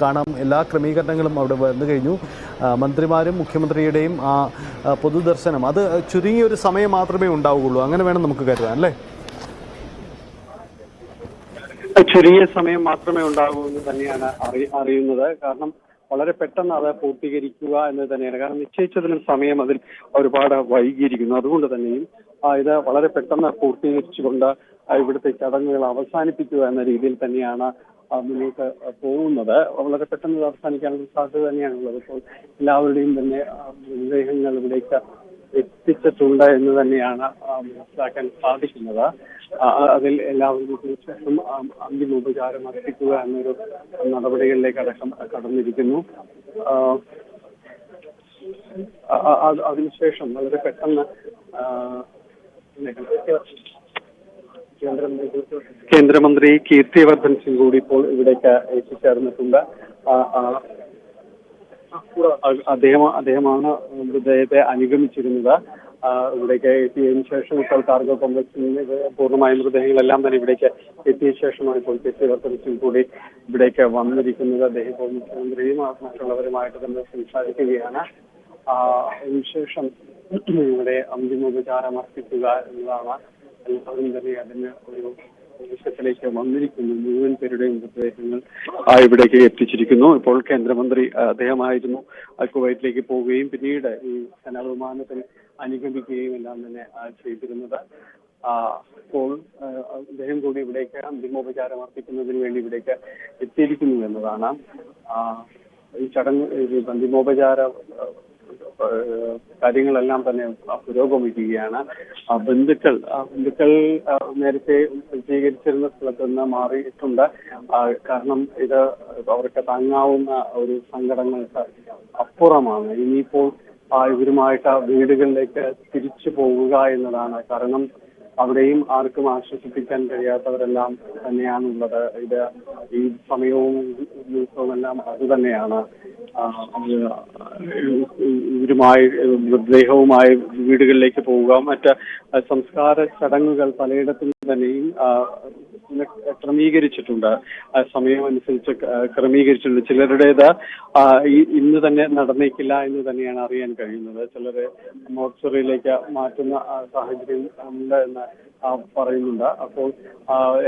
കാണാം. എല്ലാ ക്രമീകരണങ്ങളും അവിടെ വന്നു കഴിഞ്ഞു. മന്ത്രിമാരും മുഖ്യമന്ത്രിയുടെയും ആ പൊതുദർശനം അത് ചുരുങ്ങിയൊരു സമയം മാത്രമേ ഉണ്ടാവുകയുള്ളൂ, അങ്ങനെ വേണം നമുക്ക് കരുതാൻ അല്ലേ? ചുരുങ്ങിയ സമയം മാത്രമേ ഉണ്ടാകൂ എന്ന് തന്നെയാണ് അറിയുന്നത്. കാരണം വളരെ പെട്ടെന്ന് അത് പൂർത്തീകരിക്കുക എന്ന് തന്നെയാണ്. കാരണം നിശ്ചയിച്ചതിനും സമയം അതിൽ ഒരുപാട് വൈകിയിരിക്കുന്നു. അതുകൊണ്ട് തന്നെയും ഇത് വളരെ പെട്ടെന്ന് പൂർത്തീകരിച്ചുകൊണ്ട് ഇവിടുത്തെ ചടങ്ങുകൾ അവസാനിപ്പിക്കുക എന്ന രീതിയിൽ തന്നെയാണ് മുന്നോട്ട് പോകുന്നത്. വളരെ പെട്ടെന്ന് അവസാനിക്കാനുള്ള സാധ്യത തന്നെയാണുള്ളത്. ഇപ്പോൾ എല്ലാവരുടെയും തന്നെ മൃതദേഹങ്ങൾ ഇവിടേക്ക് എത്തിച്ചിട്ടുണ്ട് എന്ന് തന്നെയാണ് മനസ്സിലാക്കാൻ സാധിക്കുന്നത്. അതിൽ എല്ലാവരും ശേഷം അന്തിമോപചാരം അർപ്പിക്കുക എന്നൊരു നടപടികളിലേക്ക് അടക്കം കടന്നിരിക്കുന്നു. അതിനുശേഷം വളരെ പെട്ടെന്ന് കേന്ദ്രമന്ത്രി കീർത്തിവർദ്ധൻ സിംഗ് കൂടി ഇപ്പോൾ ഇവിടേക്ക് എത്തിച്ചേർന്നിട്ടുണ്ട്. അദ്ദേഹമാണ് മൃതദേഹത്തെ അനുഗമിച്ചിരുന്നത്. ഇവിടേക്ക് എത്തിയതിനു ശേഷം ഇപ്പോൾ കാർഗോ കോംപ്ലക്സിൽ പൂർണ്ണമായ മൃതദേഹങ്ങളെല്ലാം തന്നെ ഇവിടേക്ക് എത്തിയ ശേഷമാണ് ഇപ്പോൾ കീർത്തിവർദ്ധൻ സിംഗ് കൂടി ഇവിടേക്ക് വന്നിരിക്കുന്നത്. അദ്ദേഹം ഇപ്പോൾ മുഖ്യമന്ത്രിയും മറ്റുള്ളവരുമായിട്ട് തന്നെ സംസാരിക്കുകയാണ്. അതിനുശേഷം ഇവിടെ അന്തിമോപചാരം അർപ്പിക്കുക എന്നതാണ്. എല്ലാവരും തന്നെ അതിന് ഒരു ദേശത്തിലേക്ക് വന്നിരിക്കുന്നു. മുഴുവൻ പേരുടെയും മൃതദേഹങ്ങൾ ഇവിടേക്ക് എത്തിച്ചിരിക്കുന്നു. ഇപ്പോൾ കേന്ദ്രമന്ത്രി അദ്ദേഹമായിരുന്നു കുവൈറ്റിലേക്ക് പോവുകയും പിന്നീട് ഈ സേനാവിമാനത്തിൽ അനുഗമിക്കുകയും എല്ലാം തന്നെ ചെയ്തിരുന്നത്. ഇപ്പോൾ അദ്ദേഹം കൂടി ഇവിടേക്ക് അന്തിമോപചാരം അർപ്പിക്കുന്നതിന് വേണ്ടി ഇവിടേക്ക് എത്തിയിരിക്കുന്നു എന്നതാണ്. ഈ ചടങ്ങ് അന്തിമോപചാര കാര്യങ്ങളെല്ലാം തന്നെ പുരോഗമിക്കുകയാണ്. ബന്ധുക്കൾ നേരത്തെ സജ്ജീകരിച്ചിരുന്ന സ്ഥലത്ത് നിന്ന് മാറിയിട്ടുണ്ട്. കാരണം ഇത് അവർക്ക് താങ്ങാവുന്ന ഒരു സങ്കടങ്ങൾക്ക് അപ്പുറമാണ്. ഇനിയിപ്പോൾ ഇവരുമായിട്ട് വീടുകളിലേക്ക് തിരിച്ചു പോവുക എന്നതാണ്. കാരണം അവിടെയും ആർക്കും ആശ്വസിപ്പിക്കാൻ കഴിയാത്തവരെല്ലാം തന്നെയാണുള്ളത്. ഇത് ഈ സമയവും ഉത്സവവും എല്ലാം അത് തന്നെയാണ്. ഇവരുമായി മൃതദേഹവുമായി വീടുകളിലേക്ക് പോവുക, മറ്റ് സംസ്കാര ചടങ്ങുകൾ പലയിടത്തും തന്നെയും ക്രമീകരിച്ചിട്ടുണ്ട്. സമയം അനുസരിച്ച് ക്രമീകരിച്ചിട്ടുണ്ട്. ചിലരുടേത് ഇന്ന് തന്നെ നടന്നേക്കില്ല എന്ന് തന്നെയാണ് അറിയാൻ കഴിയുന്നത്. ചിലരെ മോർച്ചറിയിലേക്ക് മാറ്റുന്ന സാഹചര്യം ഉണ്ട് എന്ന് പറയുന്നുണ്ട്. അപ്പോൾ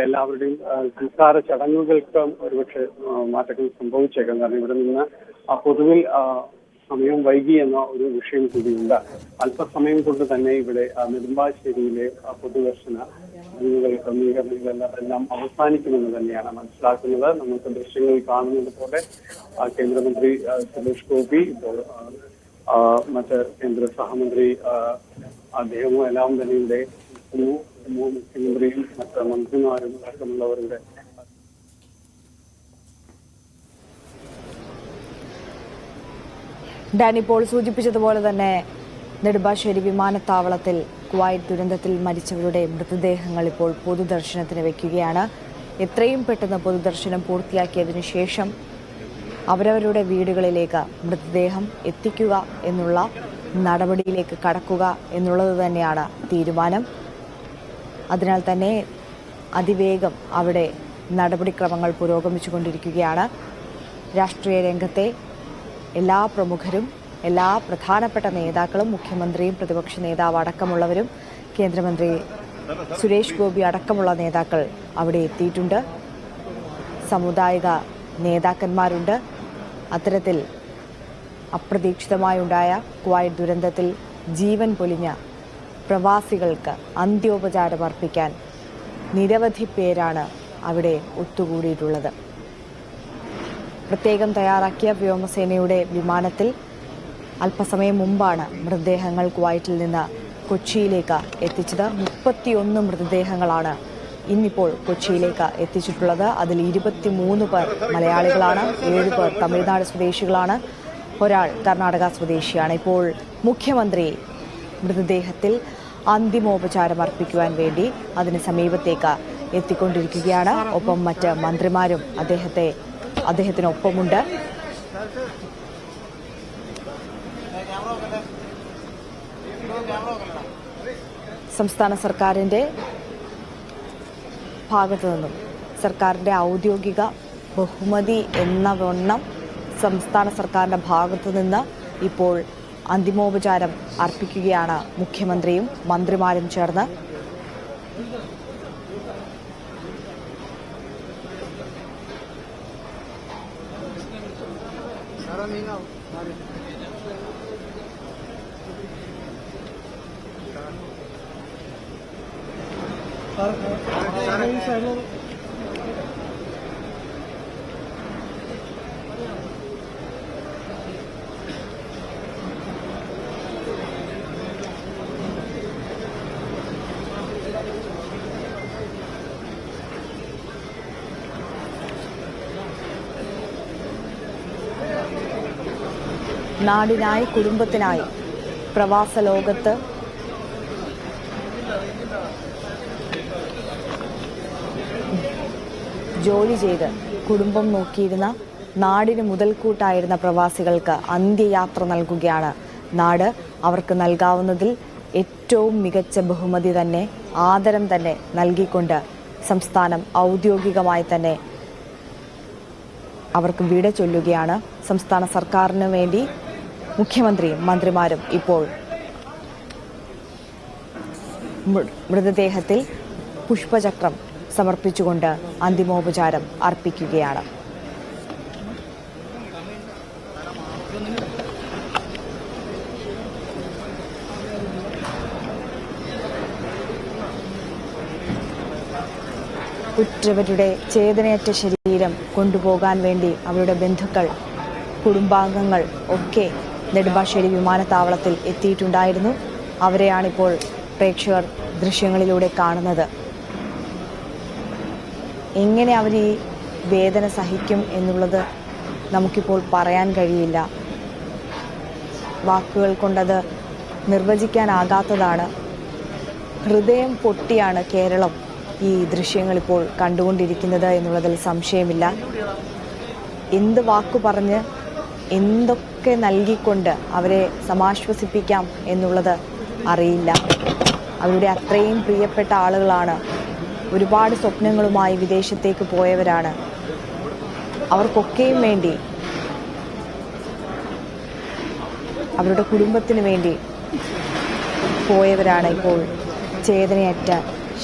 എല്ലാവരുടെയും സംസ്കാര ചടങ്ങുകൾക്ക് ഒരുപക്ഷെ മാറ്റങ്ങൾ സംഭവിച്ചേക്കാം. കാരണം ഇവിടെ നിന്ന് പൊതുവിൽ സമയം വൈകി എന്ന ഒരു വിഷയം കൂടിയുണ്ട്. അല്പസമയം കൊണ്ട് തന്നെ ഇവിടെ നെടുമ്പാശ്ശേരിയിലെ പൊതുദർശന ക്രമീകരണങ്ങളെല്ലാം അവസാനിക്കുമെന്ന് തന്നെയാണ് മനസ്സിലാക്കുന്നത്. നമുക്ക് ദൃശ്യങ്ങളിൽ കാണുന്നത് പോലെ കേന്ദ്രമന്ത്രി സുരേഷ് ഗോപി, ഇപ്പോൾ മറ്റ് കേന്ദ്ര സഹമന്ത്രി അദ്ദേഹവും എല്ലാം തന്നെ ഇവിടെ മുഖ്യമന്ത്രിയും മറ്റ് മന്ത്രിമാരും അടക്കമുള്ളവരുടെ ഡാനി ഇപ്പോൾ സൂചിപ്പിച്ചതുപോലെ തന്നെ നെടുമ്പാശ്ശേരി വിമാനത്താവളത്തിൽ കുവൈറ്റ് ദുരന്തത്തിൽ മരിച്ചവരുടെ മൃതദേഹങ്ങൾ ഇപ്പോൾ പൊതുദർശനത്തിന് വയ്ക്കുകയാണ്. എത്രയും പെട്ടെന്ന് പൊതുദർശനം പൂർത്തിയാക്കിയതിനു ശേഷം അവരവരുടെ വീടുകളിലേക്ക് മൃതദേഹം എത്തിക്കുക എന്നുള്ള നടപടിയിലേക്ക് കടക്കുക എന്നുള്ളത് തന്നെയാണ് തീരുമാനം. അതിനാൽ തന്നെ അതിവേഗം അവിടെ നടപടിക്രമങ്ങൾ പുരോഗമിച്ചുകൊണ്ടിരിക്കുകയാണ്. രാഷ്ട്രീയ രംഗത്തെ എല്ലാ പ്രമുഖരും, എല്ലാ പ്രധാനപ്പെട്ട നേതാക്കളും, മുഖ്യമന്ത്രിയും പ്രതിപക്ഷ നേതാവ് അടക്കമുള്ളവരും, കേന്ദ്രമന്ത്രി സുരേഷ് ഗോപി അടക്കമുള്ള നേതാക്കൾ അവിടെ എത്തിയിട്ടുണ്ട്. സാമുദായിക നേതാക്കന്മാരുണ്ട്. അത്തരത്തിൽ അപ്രതീക്ഷിതമായുണ്ടായ കുവൈറ്റ് ദുരന്തത്തിൽ ജീവൻ പൊലിഞ്ഞ പ്രവാസികൾക്ക് അന്ത്യോപചാരം അർപ്പിക്കാൻ നിരവധി പേരാണ് അവിടെ ഒത്തുകൂടിയിട്ടുള്ളത്. പ്രത്യേകം തയ്യാറാക്കിയ വ്യോമസേനയുടെ വിമാനത്തിൽ അല്പസമയം മുമ്പാണ് മൃതദേഹങ്ങൾ കുവൈറ്റിൽ നിന്ന് കൊച്ചിയിലേക്ക് എത്തിച്ചത്. 31 മൃതദേഹങ്ങളാണ് ഇന്നിപ്പോൾ കൊച്ചിയിലേക്ക് എത്തിച്ചിട്ടുള്ളത്. അതിൽ 23 പേർ മലയാളികളാണ്, 7 പേർ തമിഴ്നാട് സ്വദേശികളാണ്, ഒരാൾ കർണാടക സ്വദേശിയാണ്. ഇപ്പോൾ മുഖ്യമന്ത്രി മൃതദേഹത്തിൽ അന്തിമോപചാരം അർപ്പിക്കുവാൻ വേണ്ടി അതിന് സമീപത്തേക്ക് എത്തിക്കൊണ്ടിരിക്കുകയാണ്. ഒപ്പം മറ്റ് മന്ത്രിമാരും അദ്ദേഹത്തിനൊപ്പമുണ്ട്. സംസ്ഥാന സർക്കാരിൻ്റെ ഭാഗത്തു നിന്നും സർക്കാരിൻ്റെ ഔദ്യോഗിക ബഹുമതി എന്ന വണ്ണം സംസ്ഥാന സർക്കാരിൻ്റെ ഭാഗത്തു നിന്ന് ഇപ്പോൾ അന്തിമോപചാരം അർപ്പിക്കുകയാണ് മുഖ്യമന്ത്രിയും മന്ത്രിമാരും ചേർന്ന്. നാടിനായി കുടുംബത്തിനായി പ്രവാസ ലോകത്ത് ജോലി ചെയ്ത് കുടുംബം നോക്കിയിരുന്ന നാടിന് മുതൽക്കൂട്ടായിരുന്ന പ്രവാസികൾക്ക് അന്ത്യയാത്ര നൽകുകയാണ് നാട്. അവർക്ക് നൽകാവുന്നതിൽ ഏറ്റവും മികച്ച ബഹുമതി തന്നെ, ആദരം തന്നെ നൽകിക്കൊണ്ട് സംസ്ഥാനം ഔദ്യോഗികമായി തന്നെ അവർക്ക് വിട ചൊല്ലുകയാണ്. സംസ്ഥാന സർക്കാരിന് വേണ്ടി മുഖ്യമന്ത്രിയും മന്ത്രിമാരും ഇപ്പോൾ മൃതദേഹത്തിൽ പുഷ്പചക്രം സമർപ്പിച്ചുകൊണ്ട് അന്തിമോപചാരം അർപ്പിക്കുകയാണ്. ഉറ്റവരുടെ ചേതനയറ്റ ശരീരം കൊണ്ടുപോകാൻ വേണ്ടി അവരുടെ ബന്ധുക്കൾ, കുടുംബാംഗങ്ങൾ ഒക്കെ നെടുമ്പാശ്ശേരി വിമാനത്താവളത്തിൽ എത്തിയിട്ടുണ്ടായിരുന്നു. അവരെയാണിപ്പോൾ പ്രേക്ഷകർ ദൃശ്യങ്ങളിലൂടെ കാണുന്നത്. എങ്ങനെ അവർ ഈ വേദന സഹിക്കും എന്നുള്ളത് നമുക്കിപ്പോൾ പറയാൻ കഴിയില്ല. വാക്കുകൾ കൊണ്ടത് നിർവചിക്കാനാകാത്തതാണ്. ഹൃദയം പൊട്ടിയാണ് കേരളം ഈ ദൃശ്യങ്ങളിപ്പോൾ കണ്ടുകൊണ്ടിരിക്കുന്നത് എന്നുള്ളതിൽ സംശയമില്ല. എന്ത് വാക്കു പറഞ്ഞ് എന്തൊക്കെ നൽകിക്കൊണ്ട് അവരെ സമാശ്വസിപ്പിക്കാം എന്നുള്ളത് അറിയില്ല. അവരുടെ അത്രയും പ്രിയപ്പെട്ട ആളുകളാണ്. ഒരുപാട് സ്വപ്നങ്ങളുമായി വിദേശത്തേക്ക് പോയവരാണ്. അവർക്കൊക്കെയും വേണ്ടി, അവരുടെ കുടുംബത്തിന് വേണ്ടി പോയവരാണ് ഇപ്പോൾ ചേതനയറ്റ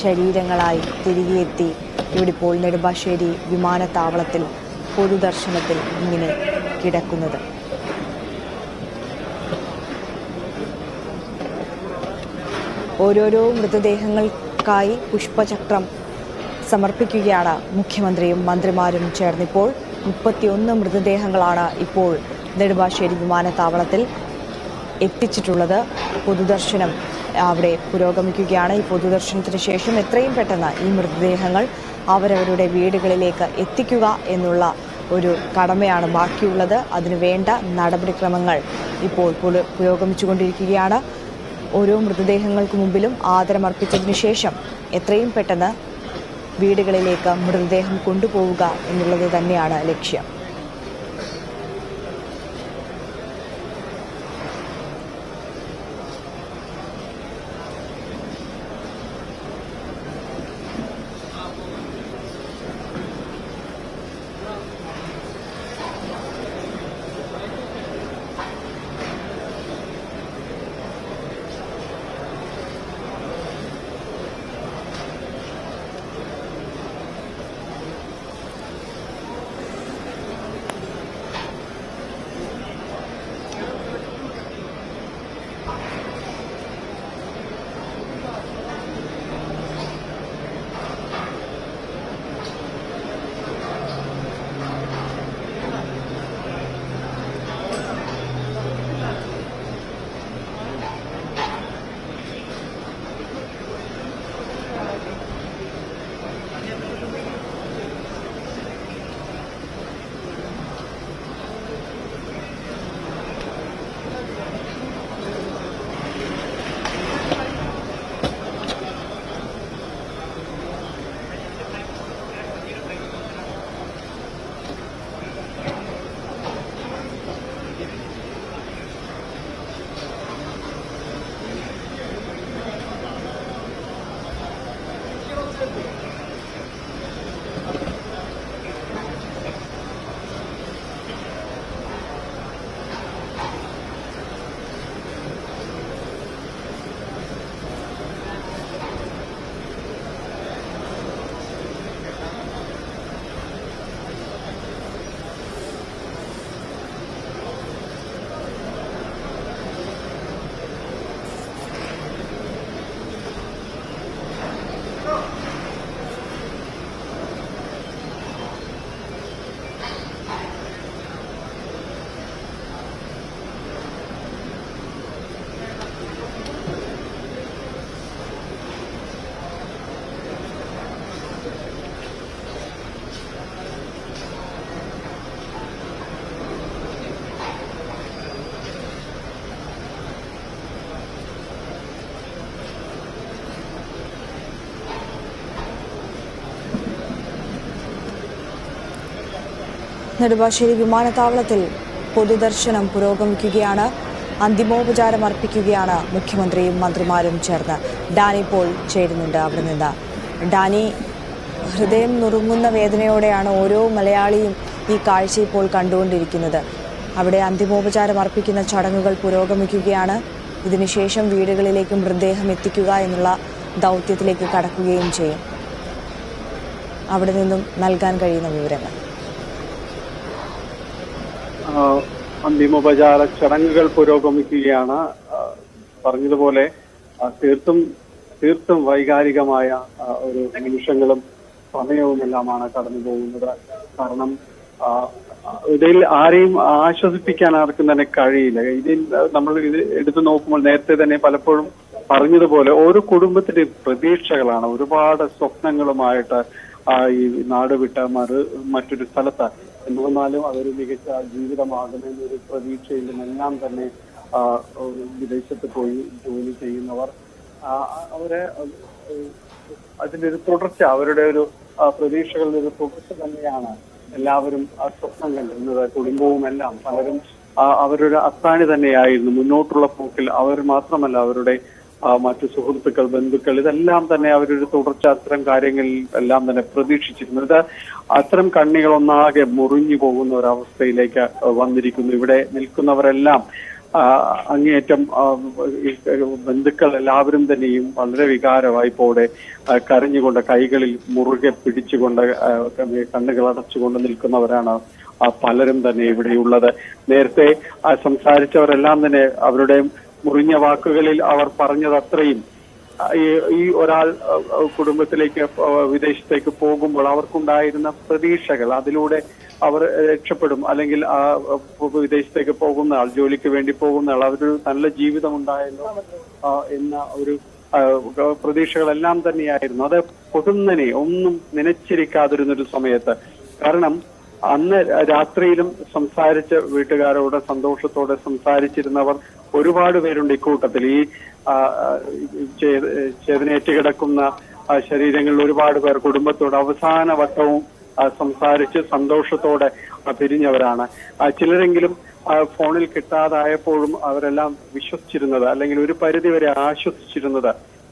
ശരീരങ്ങളായി തിരികെ എത്തി ഇവിടെ ഇപ്പോൾ നെടുമ്പാശ്ശേരി വിമാനത്താവളത്തിൽ പൊതുദർശനത്തിൽ ഇങ്ങനെ കിടക്കുന്നത്. ഓരോരോ മൃതദേഹങ്ങൾക്കായി പുഷ്പചക്രം സമർപ്പിക്കുകയാണ് മുഖ്യമന്ത്രിയും മന്ത്രിമാരും ചേർന്നിപ്പോൾ. 31 മൃതദേഹങ്ങളാണ് ഇപ്പോൾ നെടുമ്പാശ്ശേരി വിമാനത്താവളത്തിൽ എത്തിച്ചിട്ടുള്ളത്. പൊതുദർശനം അവിടെ പുരോഗമിക്കുകയാണ്. ഈ പൊതുദർശനത്തിന് ശേഷം എത്രയും പെട്ടെന്ന് ഈ മൃതദേഹങ്ങൾ അവരവരുടെ വീടുകളിലേക്ക് എത്തിക്കുക എന്നുള്ള ഒരു കടമയാണ് ബാക്കിയുള്ളത്. അതിനു വേണ്ട നടപടിക്രമങ്ങൾ ഇപ്പോൾ പുരോഗമിച്ചുകൊണ്ടിരിക്കുകയാണ്. ഓരോ മൃതദേഹങ്ങൾക്ക് മുമ്പിലും ആദരമർപ്പിച്ചതിനു ശേഷം എത്രയും പെട്ടെന്ന് വീടുകളിലേക്ക് മൃതദേഹം കൊണ്ടുപോവുക എന്നുള്ളത് തന്നെയാണ് ലക്ഷ്യം. നെടുമ്പാശ്ശേരി വിമാനത്താവളത്തിൽ പൊതുദർശനം പുരോഗമിക്കുകയാണ്. അന്തിമോപചാരം അർപ്പിക്കുകയാണ് മുഖ്യമന്ത്രിയും മന്ത്രിമാരും ചേർന്ന്. ഡാനി പോൾ ചേരുന്നുണ്ട് അവിടെ നിന്ന്. ഡാനി, ഹൃദയം നുറുങ്ങുന്ന വേദനയോടെയാണ് ഓരോ മലയാളിയും ഈ കാഴ്ച ഇപ്പോൾ കണ്ടുകൊണ്ടിരിക്കുന്നത്. അവിടെ അന്തിമോപചാരം അർപ്പിക്കുന്ന ചടങ്ങുകൾ പുരോഗമിക്കുകയാണ്. ഇതിനുശേഷം വീടുകളിലേക്ക് മൃതദേഹം എത്തിക്കുക എന്നുള്ള ദൗത്യത്തിലേക്ക് കടക്കുകയും ചെയ്യും. അവിടെ നിന്നും നൽകാൻ കഴിയുന്ന വിവരങ്ങൾ. അന്തിമോപചാര ചടങ്ങുകൾ പുരോഗമിക്കുകയാണ്. പറഞ്ഞതുപോലെ തീർത്തും വൈകാരികമായ ഒരു നിമിഷങ്ങളും സമയവുമെല്ലാമാണ് കടന്നു പോകുന്നത്. കാരണം ഇതിൽ ആരെയും ആശ്വസിപ്പിക്കാൻ ആർക്കും തന്നെ കഴിയില്ല. ഇതിൽ നമ്മൾ ഇത് എടുത്തു നോക്കുമ്പോൾ നേരത്തെ തന്നെ പലപ്പോഴും പറഞ്ഞതുപോലെ ഓരോ കുടുംബത്തിന്റെയും പ്രതീക്ഷകളാണ്. ഒരുപാട് സ്വപ്നങ്ങളുമായിട്ട് ഈ നാട് വിട്ട മറ്റൊരു സ്ഥലത്ത് എന്നിരുന്നാലും അതൊരു മികച്ച ജീവിതമാകുമെന്നൊരു പ്രതീക്ഷയിലും എല്ലാം തന്നെ വിദേശത്ത് പോയി ജോലി ചെയ്യുന്നവർ അവരെ അതിന്റെ ഒരു തുടർച്ച, അവരുടെ ഒരു പ്രതീക്ഷകളുടെ ഒരു തുടർച്ച തന്നെയാണ് എല്ലാവരും ആ സ്വപ്നം കണ്ടിരുന്നത്. കുടുംബവും എല്ലാം പലരും അവരുടെ അത്താണി തന്നെയായിരുന്നു മുന്നോട്ടുള്ള പോക്കിൽ. അവർ മാത്രമല്ല, അവരുടെ മറ്റു സുഹൃത്തുക്കൾ, ബന്ധുക്കൾ, ഇതെല്ലാം തന്നെ അവരൊരു തുടർച്ച അത്തരം കാര്യങ്ങളിൽ എല്ലാം തന്നെ പ്രതീക്ഷിച്ചിരുന്നു. ഇത് അത്തരം കണ്ണികൾ ഒന്നാകെ മുറിഞ്ഞു പോകുന്ന ഒരവസ്ഥയിലേക്ക് വന്നിരിക്കുന്നു. ഇവിടെ നിൽക്കുന്നവരെല്ലാം അങ്ങേയറ്റം ബന്ധുക്കൾ എല്ലാവരും തന്നെയും വളരെ വികാരവായ്പോടെ കരഞ്ഞുകൊണ്ട് കൈകളിൽ മുറുകെ പിടിച്ചുകൊണ്ട് കണ്ണുകൾ അടച്ചുകൊണ്ട് നിൽക്കുന്നവരാണ് പലരും തന്നെ ഇവിടെയുള്ളത്. നേരത്തെ സംസാരിച്ചവരെല്ലാം തന്നെ അവരുടെ മുറിഞ്ഞ വാക്കുകളിൽ അവർ പറഞ്ഞത് അത്രയും ഈ ഒരാൾ കുടുംബത്തിലേക്ക് വിദേശത്തേക്ക് പോകുമ്പോൾ അവർക്കുണ്ടായിരുന്ന പ്രതീക്ഷകൾ, അതിലൂടെ അവർ രക്ഷപ്പെടും, അല്ലെങ്കിൽ ആ വിദേശത്തേക്ക് പോകുന്ന ആൾ, ജോലിക്ക് വേണ്ടി പോകുന്ന ആൾ, അവരൊരു നല്ല ജീവിതം ഉണ്ടായല്ലോ എന്ന ഒരു പ്രതീക്ഷകളെല്ലാം തന്നെയായിരുന്നു. അത് പൊടുന്നനെ ഒന്നും നനച്ചിരിക്കാതിരുന്നൊരു സമയത്ത്. കാരണം അന്ന് രാത്രിയിലും സംസാരിച്ച വീട്ടുകാരോട് സന്തോഷത്തോടെ സംസാരിച്ചിരുന്നവർ ഒരുപാട് പേരുണ്ട് ഇക്കൂട്ടത്തിൽ. ഈ ചേതനേറ്റ് കിടക്കുന്ന ശരീരങ്ങളിൽ ഒരുപാട് പേർ കുടുംബത്തോട് അവസാന വട്ടവും സംസാരിച്ച് സന്തോഷത്തോടെ പിരിഞ്ഞവരാണ്. ചിലരെങ്കിലും ഫോണിൽ കിട്ടാതായപ്പോഴും അവരെല്ലാം വിശ്വസിച്ചിരുന്നത്, അല്ലെങ്കിൽ ഒരു പരിധിവരെ ആശ്വസിച്ചിരുന്നത്,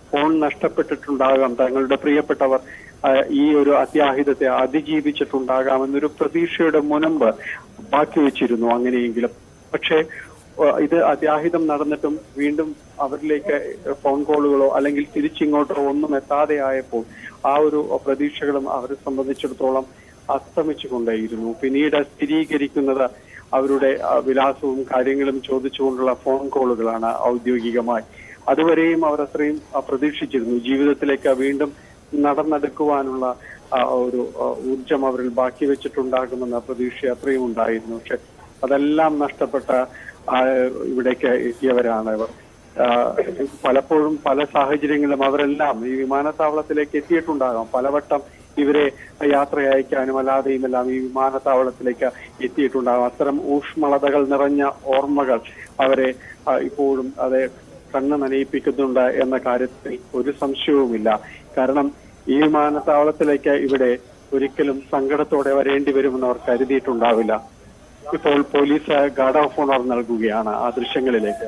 ഫോൺ നഷ്ടപ്പെട്ടിട്ടുണ്ടാകാം, തങ്ങളുടെ പ്രിയപ്പെട്ടവർ ഈ ഒരു അത്യാഹിതത്തെ അതിജീവിച്ചിട്ടുണ്ടാകാമെന്നൊരു പ്രതീക്ഷയുടെ മുനമ്പ് ബാക്കി വെച്ചിരുന്നു അങ്ങനെയെങ്കിലും. പക്ഷേ ഇത് അത്യാഹിതം നടന്നിട്ടും വീണ്ടും അവരിലേക്ക് ഫോൺ കോളുകളോ അല്ലെങ്കിൽ തിരിച്ചിങ്ങോട്ടോ ഒന്നും എത്താതെ ആയപ്പോൾ ആ ഒരു പ്രതീക്ഷകളും അവരെ സംബന്ധിച്ചിടത്തോളം അസ്തമിച്ചുകൊണ്ടേയിരുന്നു. പിന്നീട് സ്ഥിരീകരിക്കുന്നത് അവരുടെ വിലാസവും കാര്യങ്ങളും ചോദിച്ചുകൊണ്ടുള്ള ഫോൺ കോളുകളാണ് ഔദ്യോഗികമായി. അതുവരെയും അവർ അത്രയും പ്രതീക്ഷിച്ചിരുന്നു. ജീവിതത്തിലേക്ക് വീണ്ടും നടന്നെടുക്കുവാനുള്ള ഒരു ഊർജം അവരിൽ ബാക്കി വെച്ചിട്ടുണ്ടാകുമെന്ന പ്രതീക്ഷ അത്രയും ഉണ്ടായിരുന്നു. പക്ഷെ അതെല്ലാം നഷ്ടപ്പെട്ട ഇവിടേക്ക് എത്തിയവരാണ് ഇവർ. പലപ്പോഴും പല സാഹചര്യങ്ങളിലും അവരെല്ലാം ഈ വിമാനത്താവളത്തിലേക്ക് എത്തിയിട്ടുണ്ടാകാം. പലവട്ടം ഇവരെ യാത്ര അയക്കാനും അല്ലാതെയും എല്ലാം ഈ വിമാനത്താവളത്തിലേക്ക് എത്തിയിട്ടുണ്ടാകാം. അത്തരം ഊഷ്മളതകൾ നിറഞ്ഞ ഓർമ്മകൾ അവരെ ഇപ്പോഴും അത് കണ്ണ് നനയിപ്പിക്കുന്നുണ്ട് എന്ന കാര്യത്തിൽ ഒരു സംശയവുമില്ല. കാരണം ഈ വിമാനത്താവളത്തിലേക്ക് ഇവിടെ ഒരിക്കലും സങ്കടത്തോടെ വരേണ്ടി വരുമെന്ന് അവർ കരുതിയിട്ടുണ്ടാവില്ല. ഇപ്പോൾ പോലീസ് ഗാർഡ് ഓഫ് ഓണർ നൽകുകയാണ് ആ ദൃശ്യങ്ങളിലേക്ക്.